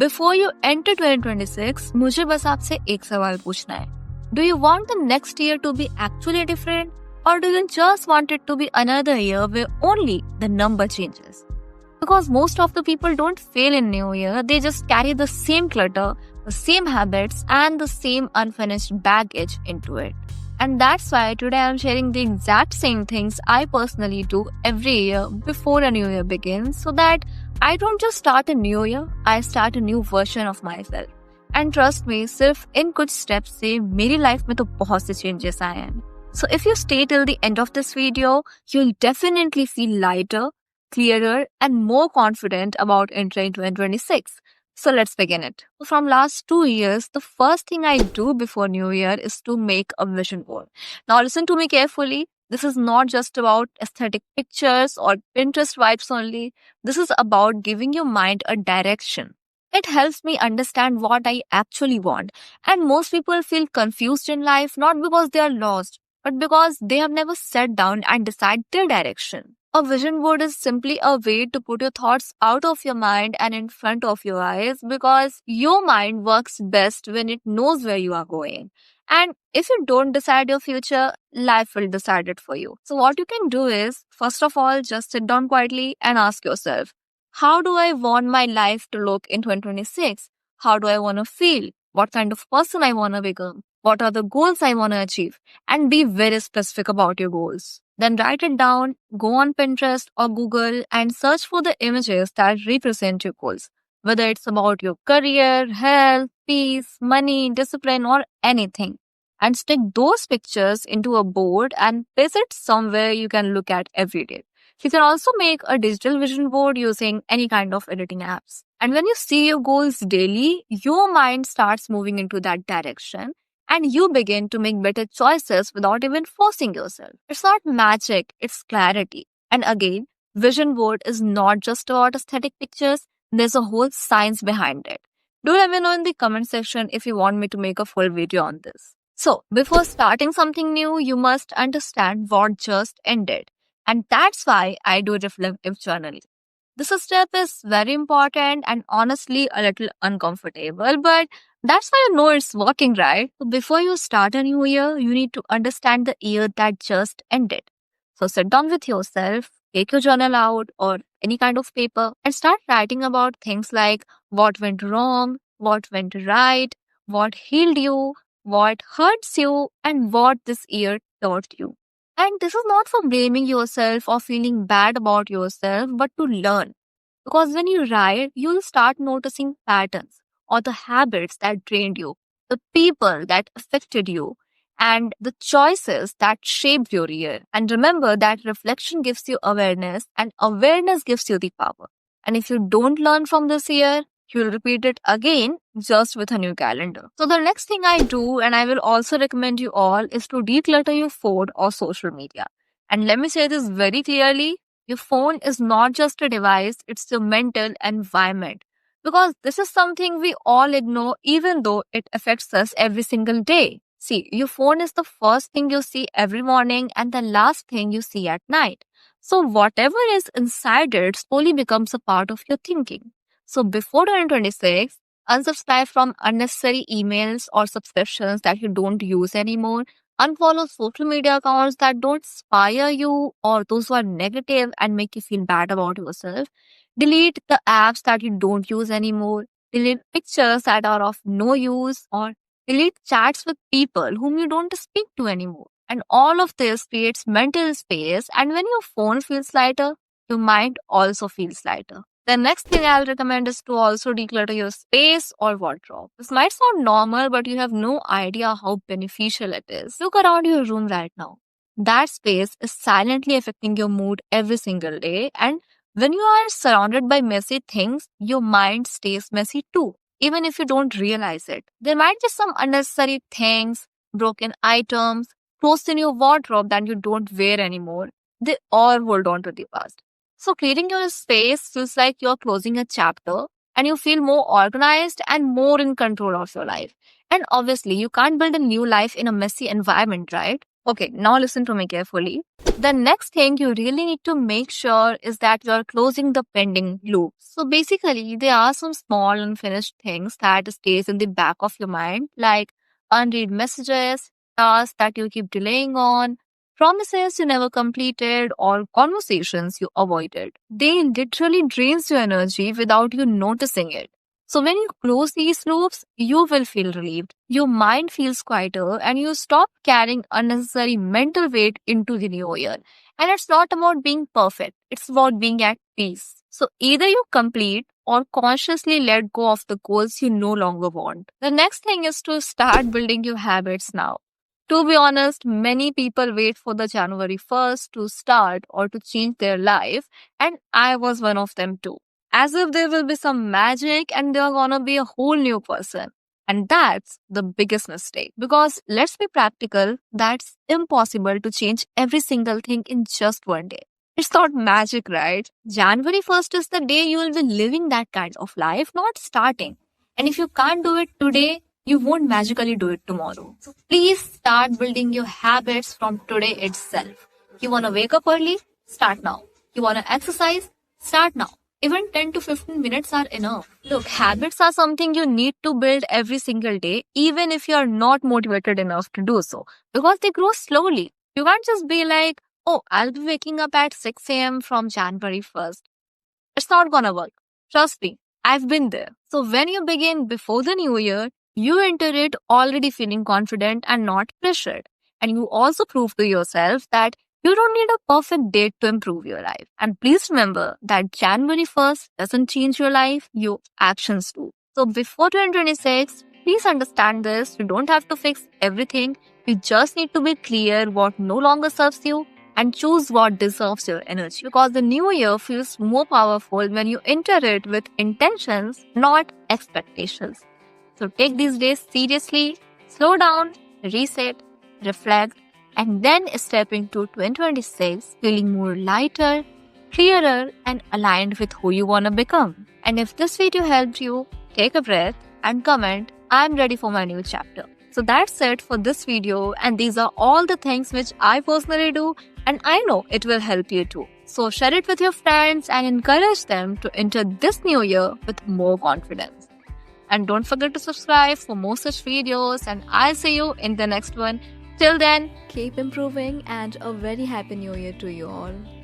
Before you enter 2026, मुझे बस आपसे एक सवाल पूछना है. Do you want the next year to be actually different, or do you just want it to be another year where only the number changes? Because most of the people don't fail in New Year, they just carry the same clutter, the same habits, and the same unfinished baggage into it. And that's why today I'm sharing the exact same things I personally do every year before a new year begins, so that I don't just start a new year, I start a new version of myself. And trust me, सिर्फ इन कुछ steps से मेरी life में तो बहुत से changes आए हैं. So if you stay till the end of this video, you'll definitely feel lighter, clearer, and more confident about entering 2026. So let's begin it. From last 2 years, the first thing I do before New Year is to make a vision board. Now listen to me carefully. This is not just about aesthetic pictures or Pinterest vibes only. This is about giving your mind a direction. It helps me understand what I actually want. And most people feel confused in life not because they are lost, but because they have never sat down and decided their direction. A vision board is simply a way to put your thoughts out of your mind and in front of your eyes, because your mind works best when it knows where you are going. And if you don't decide your future, life will decide it for you. So what you can do is, first of all, just sit down quietly and ask yourself, how do I want my life to look in 2026? How do I want to feel? What kind of person I want to become? What are the goals I want to achieve? And be very specific about your goals. Then write it down, go on Pinterest or Google and search for the images that represent your goals. Whether it's about your career, health, peace, money, discipline, or anything. And stick those pictures into a board and place it somewhere you can look at every day. You can also make a digital vision board using any kind of editing apps. And when you see your goals daily, your mind starts moving into that direction and you begin to make better choices without even forcing yourself. It's not magic, it's clarity. And again, vision board is not just about aesthetic pictures, there's a whole science behind it. Do let me know in the comment section if you want me to make a full video on this. So, before starting something new, you must understand what just ended. And that's why I do reflective journaling. This step is very important and honestly a little uncomfortable, but that's why you know it's working, right? So before you start a new year, you need to understand the year that just ended. So sit down with yourself, take your journal out or any kind of paper and start writing about things like what went wrong, what went right, what healed you, what hurts you, and what this year taught you. And this is not for blaming yourself or feeling bad about yourself, but to learn. Because when you write, you'll start noticing patterns or the habits that drained you, the people that affected you, and the choices that shaped your year. And remember that reflection gives you awareness, and awareness gives you the power. And if you don't learn from this year, you'll repeat it again just with a new calendar. So the next thing I do, and I will also recommend you all, is to declutter your phone or social media. And let me say this very clearly, your phone is not just a device, it's your mental environment. Because this is something we all ignore even though it affects us every single day. See, your phone is the first thing you see every morning and the last thing you see at night. So whatever is inside it slowly becomes a part of your thinking. So before 2026, unsubscribe from unnecessary emails or subscriptions that you don't use anymore. Unfollow social media accounts that don't inspire you or those who are negative and make you feel bad about yourself. Delete the apps that you don't use anymore. Delete pictures that are of no use or delete chats with people whom you don't speak to anymore. And all of this creates mental space, and when your phone feels lighter, your mind also feels lighter. The next thing I'll recommend is to also declutter your space or wardrobe. This might sound normal, but you have no idea how beneficial it is. Look around your room right now. That space is silently affecting your mood every single day. And when you are surrounded by messy things, your mind stays messy too, even if you don't realize it. There might be some unnecessary things, broken items, clothes in your wardrobe that you don't wear anymore. They all hold on to the past. So clearing your space feels like you're closing a chapter and you feel more organized and more in control of your life. And obviously, you can't build a new life in a messy environment, right? Okay, now listen to me carefully. The next thing you really need to make sure is that you're closing the pending loop. So basically, there are some small unfinished things that stays in the back of your mind, like unread messages, tasks that you keep delaying on, promises you never completed, or conversations you avoided. They literally drains your energy without you noticing it. So when you close these loops, you will feel relieved. Your mind feels quieter and you stop carrying unnecessary mental weight into the new year. And it's not about being perfect. It's about being at peace. So either you complete or consciously let go of the goals you no longer want. The next thing is to start building your habits now. To be honest, many people wait for the January 1st to start or to change their life, and I was one of them too. As if there will be some magic and they're gonna be a whole new person. And that's the biggest mistake. Because let's be practical, that's impossible to change every single thing in just one day. It's not magic, right? January 1st is the day you will be living that kind of life, not starting. And if you can't do it today, you won't magically do it tomorrow. So please start building your habits from today itself. You wanna wake up early? Start now. You wanna exercise? Start now. Even 10 to 15 minutes are enough. Look, habits are something you need to build every single day, even if you are not motivated enough to do so, because they grow slowly. You can't just be like, oh, I'll be waking up at 6 a.m. from January 1st. It's not gonna work. Trust me, I've been there. So when you begin before the new year, you enter it already feeling confident and not pressured. And you also prove to yourself that you don't need a perfect date to improve your life. And please remember that January 1st doesn't change your life, your actions do. So before 2026, please understand this. You don't have to fix everything. You just need to be clear what no longer serves you and choose what deserves your energy. Because the new year feels more powerful when you enter it with intentions, not expectations. So take these days seriously, slow down, reset, reflect, and then step into 2026 feeling more lighter, clearer, and aligned with who you want to become. And if this video helped you, take a breath and comment, I'm ready for my new chapter. So that's it for this video, and these are all the things which I personally do, and I know it will help you too. So share it with your friends and encourage them to enter this new year with more confidence. And don't forget to subscribe for more such videos, and I'll see you in the next one. Till then, Keep improving and a very happy new year to you all.